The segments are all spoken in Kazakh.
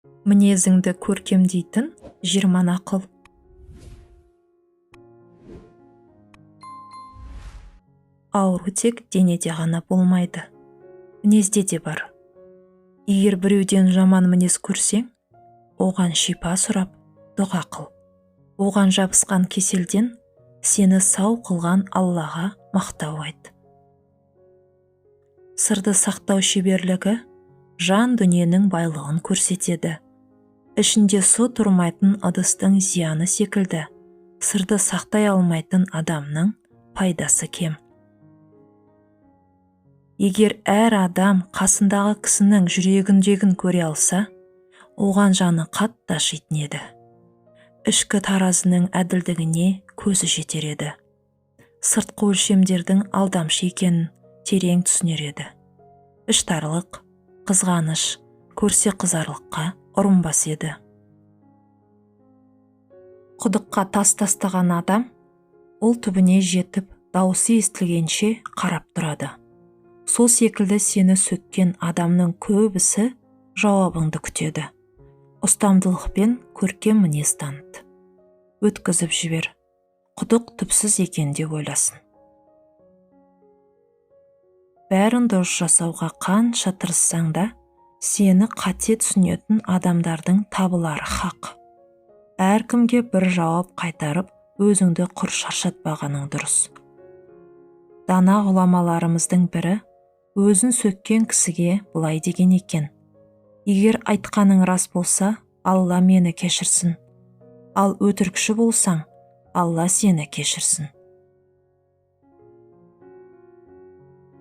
Мінезіңді көркемдейтін 20 нақыл. Ауру тек денеде ғана болмайды, мінезде де бар. Егер біреуден жаман мінез көрсең, оған шипа сұрап, дұға қыл. Оған жабысқан кеселден сені сау қылған Аллаға мақтау айт. Сырды сақтау шеберлігі жан дүниенің байлығын көрсетеді. Ішінде су тұрмайтын ыдыстың зияны секілді, сырды сақтай алмайтын адамның пайдасы кем. Егер әр адам қасындағы кісінің жүрегіндегін көре алса, оған жаны қатты ашитын еді. Ішкі таразының әділдігіне көзі жетер еді. Сыртқы өлшемдердің алдамшы екенін терең түсінер еді. Іштарлық, қызғаныш, көрсе қызарлыққа ұрынбас еді. Құдыққа тас тастаған адам, ол түбіне жетіп, дауысы естілгенше қарап тұрады. Сол секілді сені сөккен адамның көбісі жауабыңды күтеді. Ұстамдылықпен көркем мінез таныт. Өткізіп жібер. Құдық түпсіз екен деп ойласын. Бәрін дұрыс жасауға қанша тырыссаң да, сені қате түсінетін адамдардың табылары хақ. Әркімге бір жауап қайтарып, өзіңді құр шаршатпағаның дұрыс. Дана ғұламаларымыздың бірі өзін сөккен кісіге былай деген екен: егер айтқаның рас болса, Алла мені кешірсін. Ал өтірікші болсаң, Алла сені кешірсін.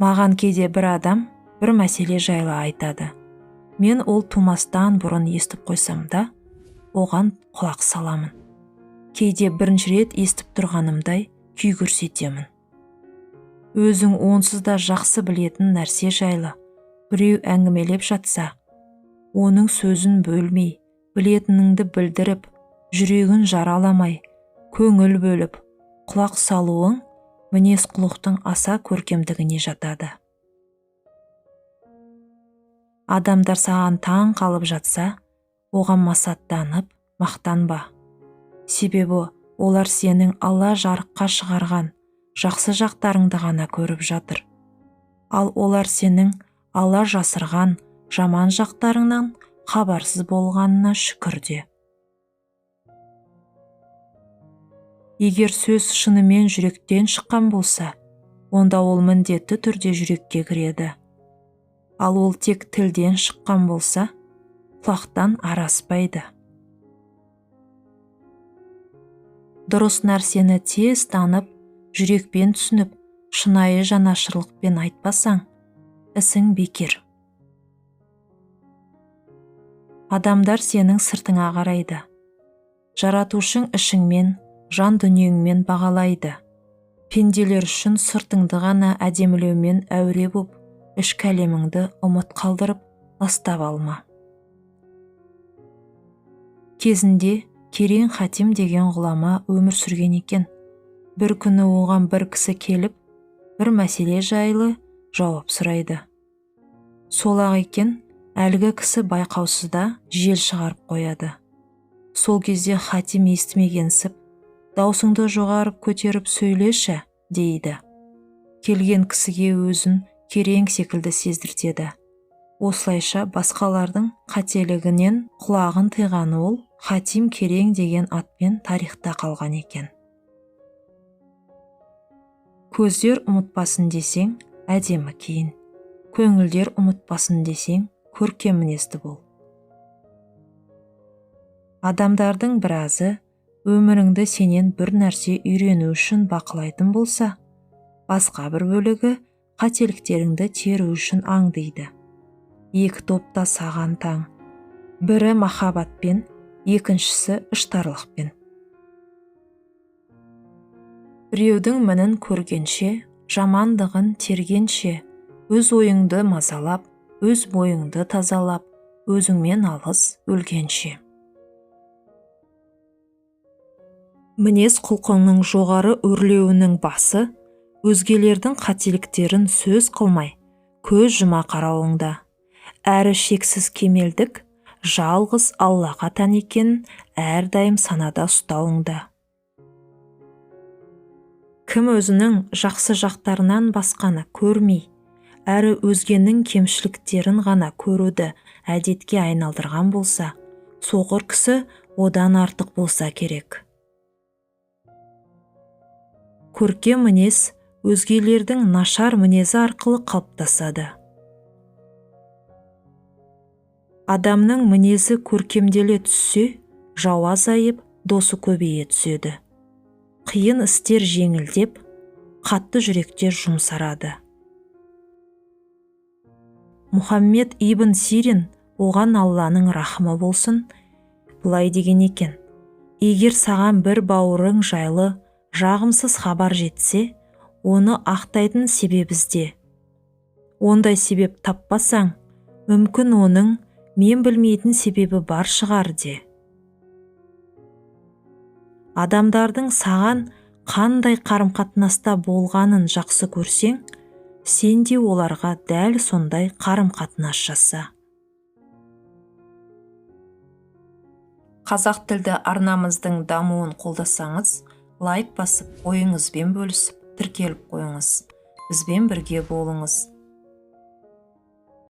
Маған кейде бір адам бір мәселе жайлы айтады. Мен ол тумастан бұрын естіп қойсам да, оған құлақ саламын. Кейде бірінші рет естіп тұрғанымдай күй көрсетемін. Өзің онсыз да жақсы білетін нәрсе жайлы біреу әңгімелеп жатса, оның сөзін бөлмей, білетініңді білдіріп, жүрегін жараламай, көңіл бөліп, құлақ салуың мінез құлықтың аса көркемдігіне жатады. Адамдар саған таң қалып жатса, оған масаттанып, мақтанба. Себебі олар сенің Алла жарыққа шығарған жақсы жақтарыңды ғана көріп жатыр. Ал олар сенің Алла жасырған жаман жақтарыңнан хабарсыз болғанына шүкір де. Егер сөз шынымен жүректен шыққан болса, онда ол міндетті түрде жүрекке кіреді. Ал ол тек тілден шыққан болса, құлақтан араспайды. Дұрыс нәрсені тез танып, жүрекпен түсініп, шынайы жанашырлықпен айтпасаң, ісің бекер. Адамдар сенің сыртыңа қарайды. Жаратушың ішіңмен, жан дүниеңмен бағалайды. Пенделер үшін сыртыңды ғана әдемілеумен әуре боп, ішкі әлеміңді ұмыт қалдырып, ластап алма. Кезінде Керен Хатим деген ғұлама өмір сүрген екен. Бір күні оған бір кісі келіп, бір мәселе жайлы жауап сұрайды. Сол-ақ екен, әлгі кісі байқаусызда жел шығарып қояды. Сол кезде Хатим естімегенсіп, даусыңды жоғарып көтеріп сөйлеші, дейді. Келген кісіге өзін керең секілді сездіртеді. Осылайша басқалардың қателігінен құлағын тыйған ол Хатим Керең деген атпен тарихта қалған екен. Көздер ұмытпасын десең, әдемі киін. Көңілдер ұмытпасын десең, көркем мінезді бол. Адамдардың біразы өміріңді сенен бір нәрсе үйрену үшін бақылайтын болса, басқа бір бөлігі қателіктеріңді теру үшін аңдиды. Екі топта саған таң. Бірі махаббатпен, екіншісі іштарлықпен. Біреудің мінін көргенше, жамандығын тергенше, өз ойыңды мазалап, өз бойыңды тазалап, өзіңмен алыс өлгенше. Мінез құлқыңның жоғары өрлеуінің басы, өзгелердің қателіктерін сөз қылмай, көз жұма қарауыңда. Әрі шексіз кемелдік, жалғыз Аллаға тән екенін әрдайым санада ұстауыңда. Кім өзінің жақсы жақтарынан басқаны көрмей, әрі өзгенің кемшіліктерін ғана көруді әдетке айналдырған болса, соқыр кісі одан артық болса керек. Көркем мінез өзгелердің нашар мінезі арқылы қалыптасады. Адамның мінезі көркемделе түссе, жау азайып, досы көбейе түседі. Қиын істер жеңілдеп, қатты жүректер жұмсарады. Мұхаммед ибн Сирин, оған Алланың рахымы болсын, былай деген екен: егер саған бір бауырың жайлы жағымсыз хабар жетсе, оны ақтайтын себеп ізде. Ондай себеп таппасаң, мүмкін оның мен білмейтін себебі бар шығар де. Адамдардың саған қандай қарым-қатынаста болғанын жақсы көрсең, сен де оларға дәл сондай қарым-қатынас жаса. Қазақ тілді арнамыздың дамуын қолдасаңыз, лайк басып, ойыңызбен бөлісіп, тіркеліп қойыңыз. Бізбен бірге болыңыз.